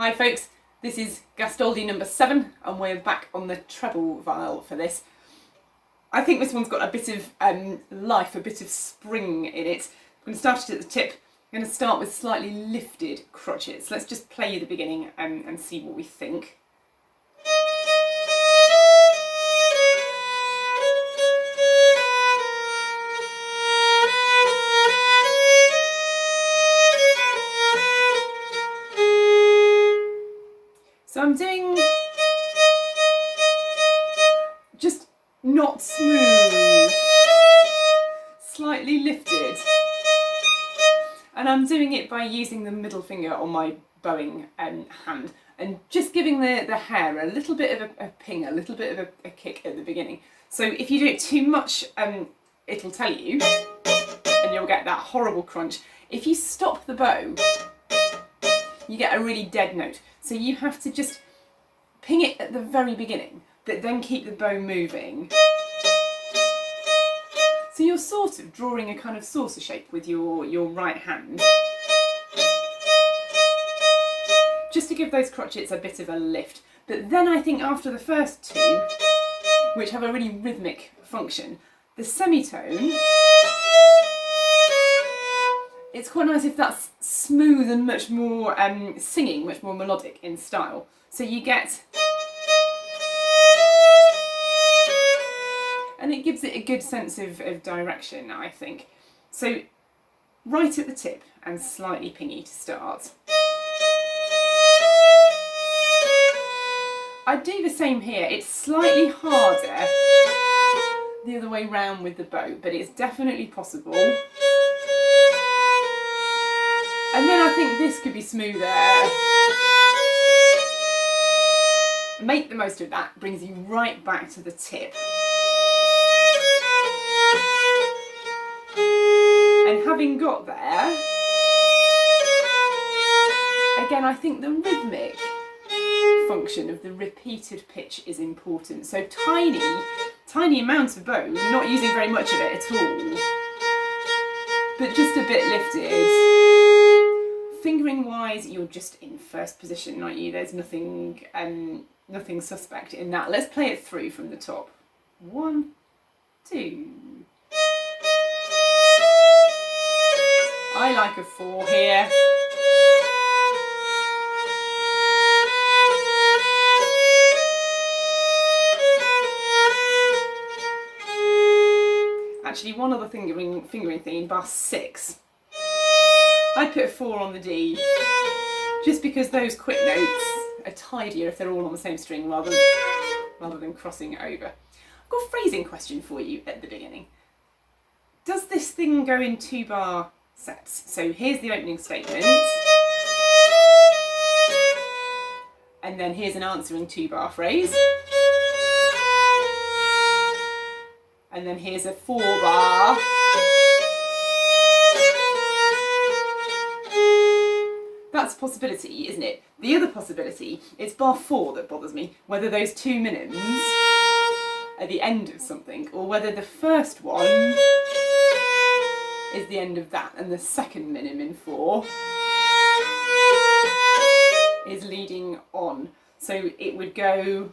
Hi folks, this is Gastoldi number 7 and we're back on the treble viol for this. I think this one's got a bit of life, a bit of spring in it. I'm going to start it at the tip. I'm going to start with slightly lifted crotchets. Let's just play the beginning and see what we think. So I'm doing just not smooth, slightly lifted, and I'm doing it by using the middle finger on my bowing hand and just giving the hair a little bit of a ping, a little bit of a kick at the beginning. So if you do it too much, it'll tell you and you'll get that horrible crunch. If you stop the bow, you get a really dead note. So you have to just ping it at the very beginning, but then keep the bow moving. So you're sort of drawing a kind of saucer shape with your right hand. Just to give those crotchets a bit of a lift. But then I think after the first two, which have a really rhythmic function, the semitone, it's quite nice if that's smooth and much more singing, much more melodic in style. So you get, and it gives it a good sense of direction, I think. So right at the tip and slightly pingy to start. I do the same here. It's slightly harder the other way round with the bow, but it's definitely possible. And then I think this could be smoother. Make the most of that, brings you right back to the tip. And having got there, again I think the rhythmic function of the repeated pitch is important. So tiny amounts of bow, not using very much of it at all, but just a bit lifted. Fingering wise, you're just in first position, aren't you? There's nothing nothing suspect in that. Let's play it through from the top. 1, 2. I like a 4 here. Actually, one other fingering thing in bar 6. I'd put a 4 on the D, just because those quick notes are tidier if they're all on the same string rather than crossing over. I've got a phrasing question for you at the beginning. Does this thing go in 2-bar sets? So here's the opening statement, and then here's an answering 2-bar phrase, and then here's a 4-bar. That's a possibility, isn't it? The other possibility is bar 4 that bothers me, whether those 2 minims are the end of something, or whether the first one is the end of that, and the second minim in 4 is leading on. So it would go...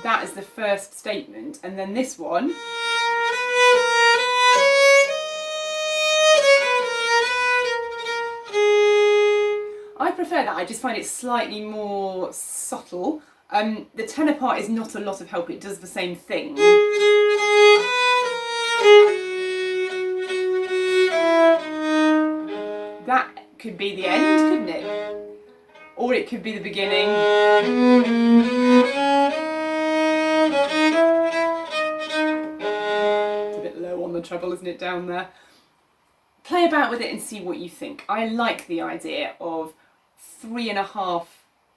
That is the first statement, and then this one I prefer that. I just find it slightly more subtle. The tenor part is not a lot of help, it does the same thing. That could be the end, couldn't it? Or it could be the beginning. It's a bit low on the treble, isn't it, down there? Play about with it and see what you think. I like the idea of 3.5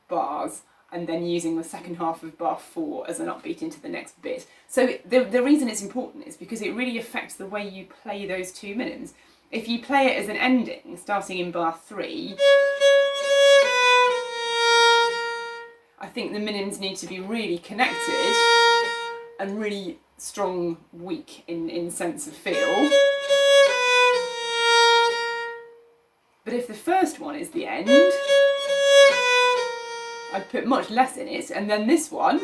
bars and then using the second half of bar 4 as an upbeat into the next bit. So the reason it's important is because it really affects the way you play those 2 minims. If you play it as an ending, starting in bar 3, I think the minims need to be really connected and really strong, weak in sense of feel. But if the first one is the end, I'd put much less in it, and then this one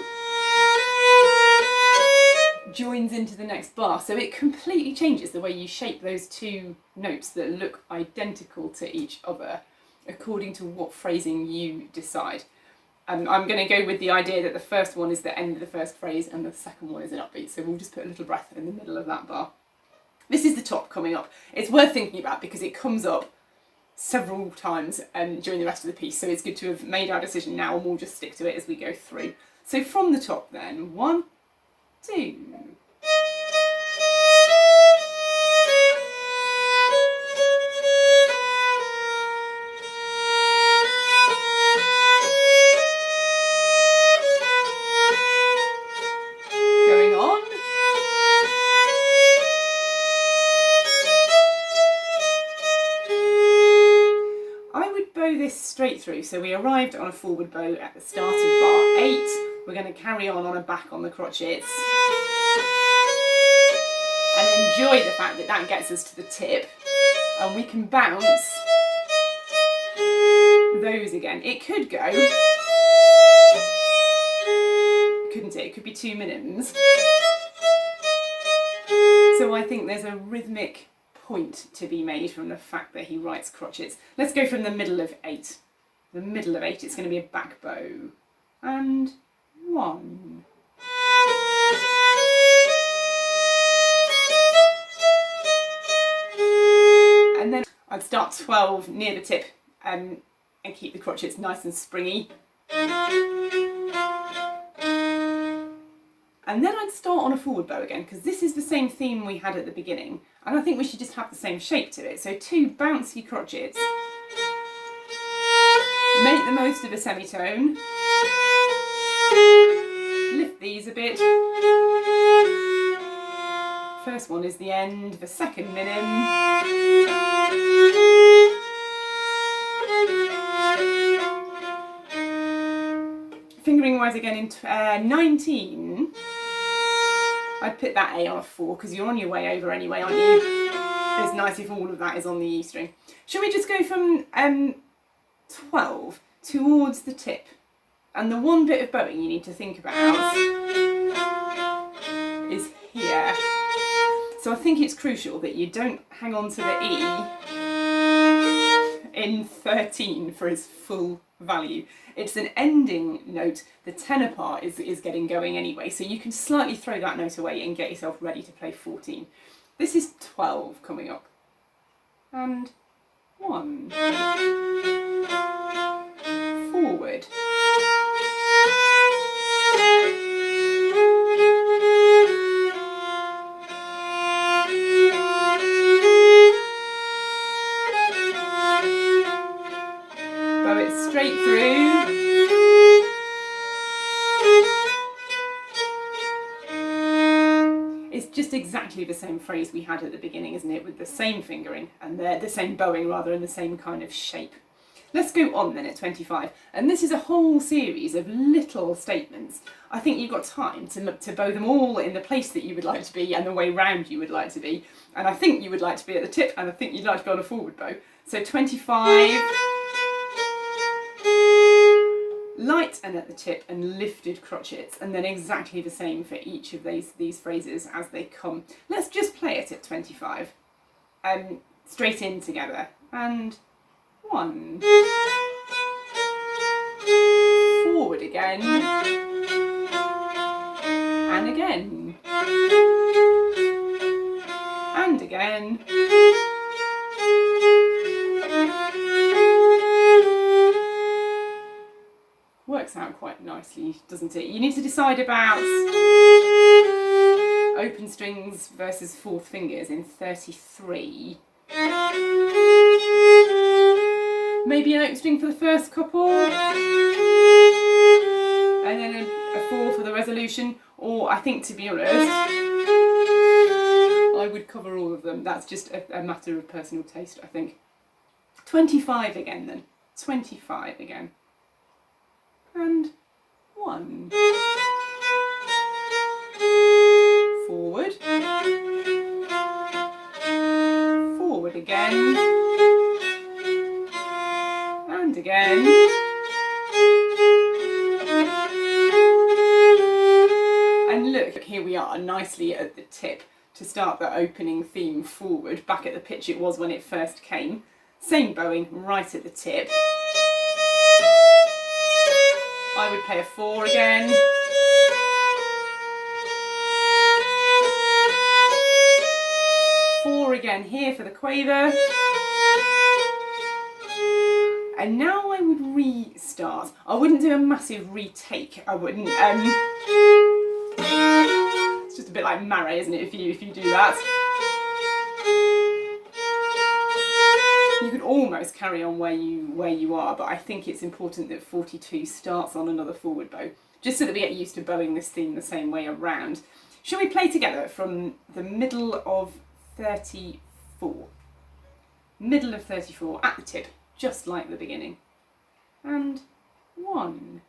joins into the next bar. So it completely changes the way you shape those two notes that look identical to each other according to what phrasing you decide. I'm going to go with the idea that the first one is the end of the first phrase and the second one is an upbeat. So we'll just put a little breath in the middle of that bar. This is the top coming up. It's worth thinking about because it comes up several times during the rest of the piece. So it's good to have made our decision now, and we'll just stick to it as we go through. So from the top then, 1, 2. Going on. I would bow this straight through. So we arrived on a forward bow at the start of bar 8. We're going to carry on a back on the crotchets and enjoy the fact that that gets us to the tip, and we can bounce those again. It could go, couldn't it? It could be 2 minims. So I think there's a rhythmic point to be made from the fact that he writes crotchets. Let's go from the middle of 8. The middle of 8, it's going to be a back bow. And 1. And then I'd start 12 near the tip and keep the crotchets nice and springy. And then I'd start on a forward bow again, because this is the same theme we had at the beginning, and I think we should just have the same shape to it. So 2 bouncy crotchets. Make the most of a semitone. Lift these a bit. First one is the end, the second minim. Fingering wise again in 19, I'd put that A on a 4 because you're on your way over anyway, aren't you? It's nice if all of that is on the E string. Shall we just go from 12 towards the tip? And the one bit of bowing you need to think about is here. So I think it's crucial that you don't hang on to the E in 13 for its full value. It's an ending note. The tenor part is getting going anyway, so you can slightly throw that note away and get yourself ready to play 14. This is 12 coming up. And 1. Forward. Bow it straight through. It's just exactly the same phrase we had at the beginning, isn't it? With the same fingering and the same bowing rather, and the same kind of shape. Let's go on then at 25, and this is a whole series of little statements. I think you've got time to bow them all in the place that you would like to be and the way round you would like to be. And I think you would like to be at the tip, and I think you'd like to be on a forward bow. So 25, light and at the tip and lifted crotchets, and then exactly the same for each of these phrases as they come. Let's just play it at 25, straight in together, and 1. Forward again. And again. And again. Works out quite nicely, doesn't it? You need to decide about open strings versus fourth fingers in 33. Maybe an open string for the first couple, and then a 4 for the resolution, or I think, to be honest, I would cover all of them. That's just a matter of personal taste, I think. 25 again then. 25 again. And 1. Forward. Forward again. are nicely at the tip to start the opening theme forward, back at the pitch it was when it first came. Same bowing right at the tip. I would play a 4 again. Four again here for the quaver. And now I would restart. I wouldn't do a massive retake. I wouldn't. It's just a bit like Marais, isn't it? If you do that, you could almost carry on where you are. But I think it's important that 42 starts on another forward bow, just so that we get used to bowing this theme the same way around. Shall we play together from the middle of 34? Middle of 34 at the tip, just like the beginning. And 1.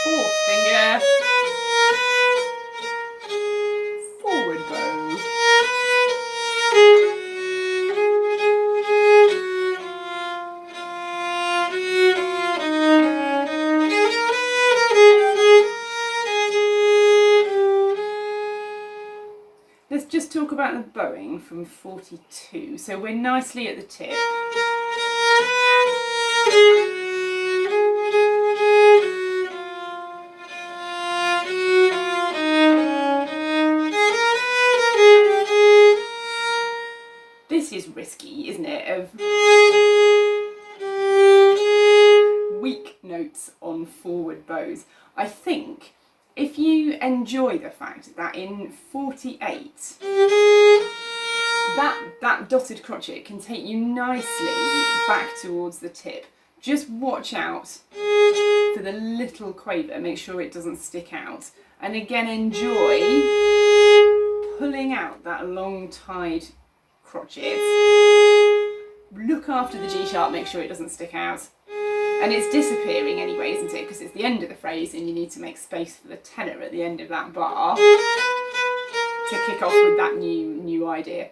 Fourth finger. Forward bow. Let's just talk about the bowing from 42. So we're nicely at the tip. This is risky, isn't it? Of weak notes on forward bows. I think if you enjoy the fact that in 48, that dotted crotchet can take you nicely back towards the tip, just watch out for the little quaver, make sure it doesn't stick out. And again, enjoy pulling out that long tied crotchet. Look after the G sharp, make sure it doesn't stick out. And it's disappearing anyway, isn't it? Because it's the end of the phrase and you need to make space for the tenor at the end of that bar to kick off with that new idea.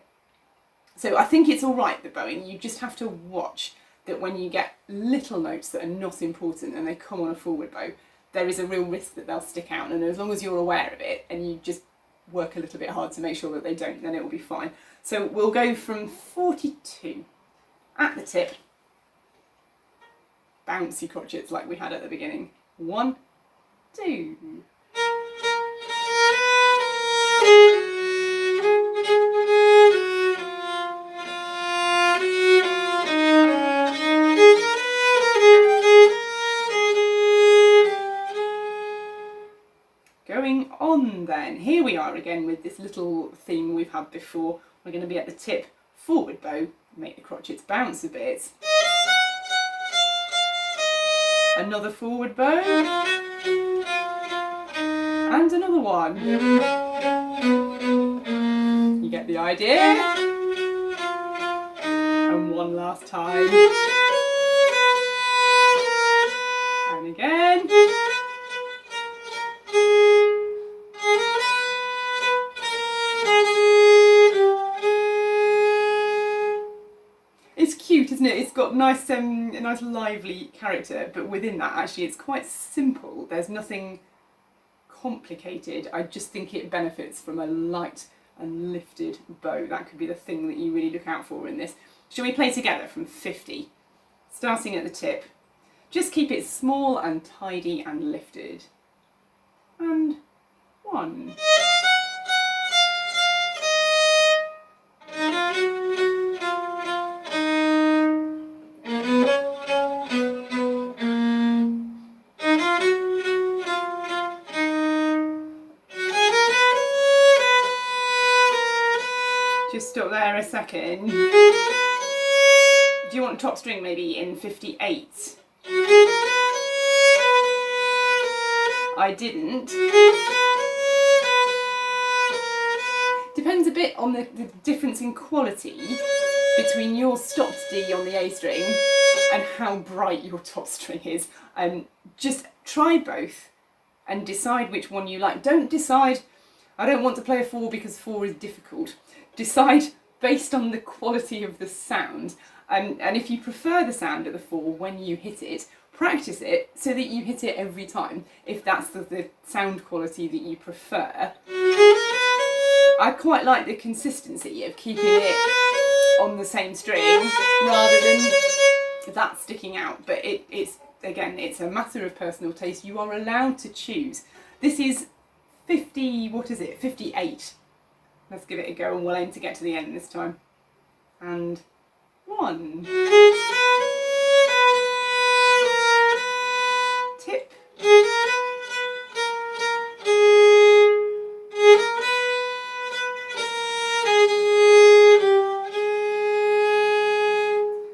So I think it's all right, the bowing. You just have to watch that when you get little notes that are not important and they come on a forward bow, there is a real risk that they'll stick out. And as long as you're aware of it and you just work a little bit hard to make sure that they don't, then it will be fine. So we'll go from 42 at the tip. Bouncy crotchets like we had at the beginning. 1, 2. Going on then, here we are again with this little theme we've had before. We're going to be at the tip, forward bow, make the crotchets bounce a bit. Another forward bow, and another one. You get the idea. And one last time. And again. It's cute, isn't it? It's got nice, a nice lively character, but within that actually it's quite simple. There's nothing complicated. I just think it benefits from a light and lifted bow. That could be the thing that you really look out for in this. Shall we play together from 50? Starting at the tip. Just keep it small and tidy and lifted. And 1. Just stop there a second. Do you want top string maybe in 58? I didn't. Depends a bit on the difference in quality between your stopped D on the A string and how bright your top string is. Just try both and decide which one you like. Don't decide, I don't want to play a 4 because 4 is difficult. Decide based on the quality of the sound And if you prefer the sound of the 4 when you hit it, practice it so that you hit it every time, if that's the sound quality that you prefer. I quite like the consistency of keeping it on the same string rather than that sticking out, but it's again, it's a matter of personal taste. You are allowed to choose. This is 50, what is it, 58. Let's give it a go and we'll aim to get to the end this time. And 1. Tip.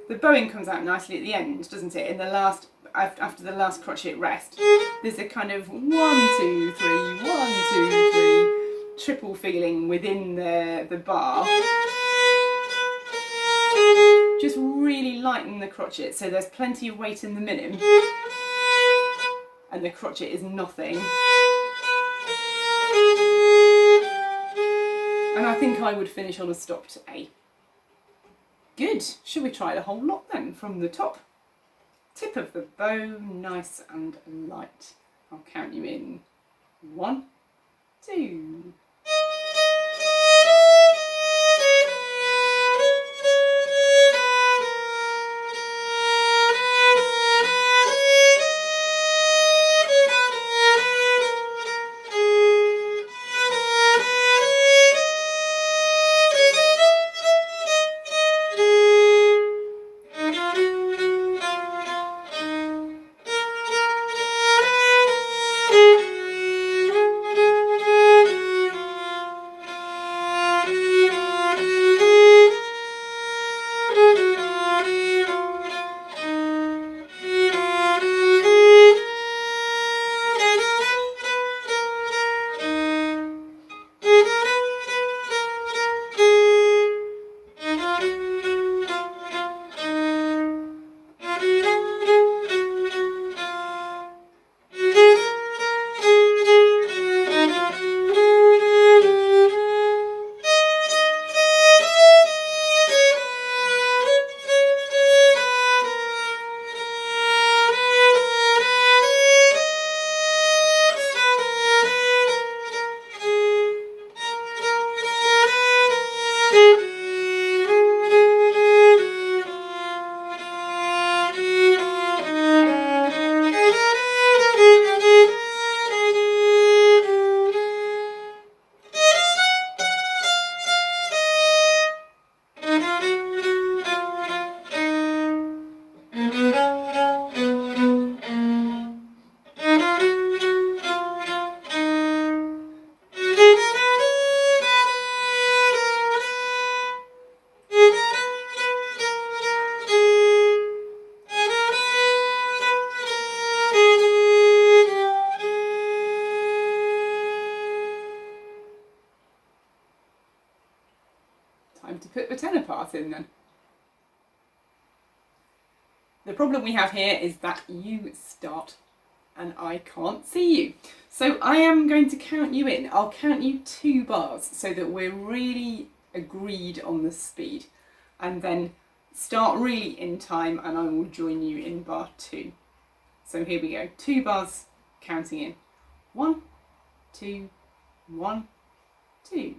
The bowing comes out nicely at the end, doesn't it? In the last, after the last crotchet rest, there's a kind of 1, 2, 3, 1, 2, 3 triple feeling within the bar. Just really lighten the crotchet so there's plenty of weight in the minim and the crotchet is nothing. And I think I would finish on a stopped A. Good. Should we try the whole lot then from the top? Tip of the bow, nice and light. I'll count you in. 1, 2. Time to put the Telepath in then. The problem we have here is that you start and I can't see you. So I am going to count you in. I'll count you 2 bars so that we're really agreed on the speed, and then start really in time and I will join you in bar 2. So here we go, 2 bars counting in. 1, 2, 1, 2.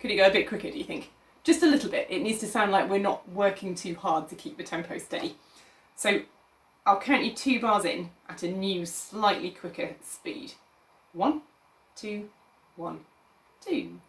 Could it go a bit quicker, do you think? Just a little bit. It needs to sound like we're not working too hard to keep the tempo steady. So I'll count you 2 bars in at a new, slightly quicker speed. 1, 2, 1, 2.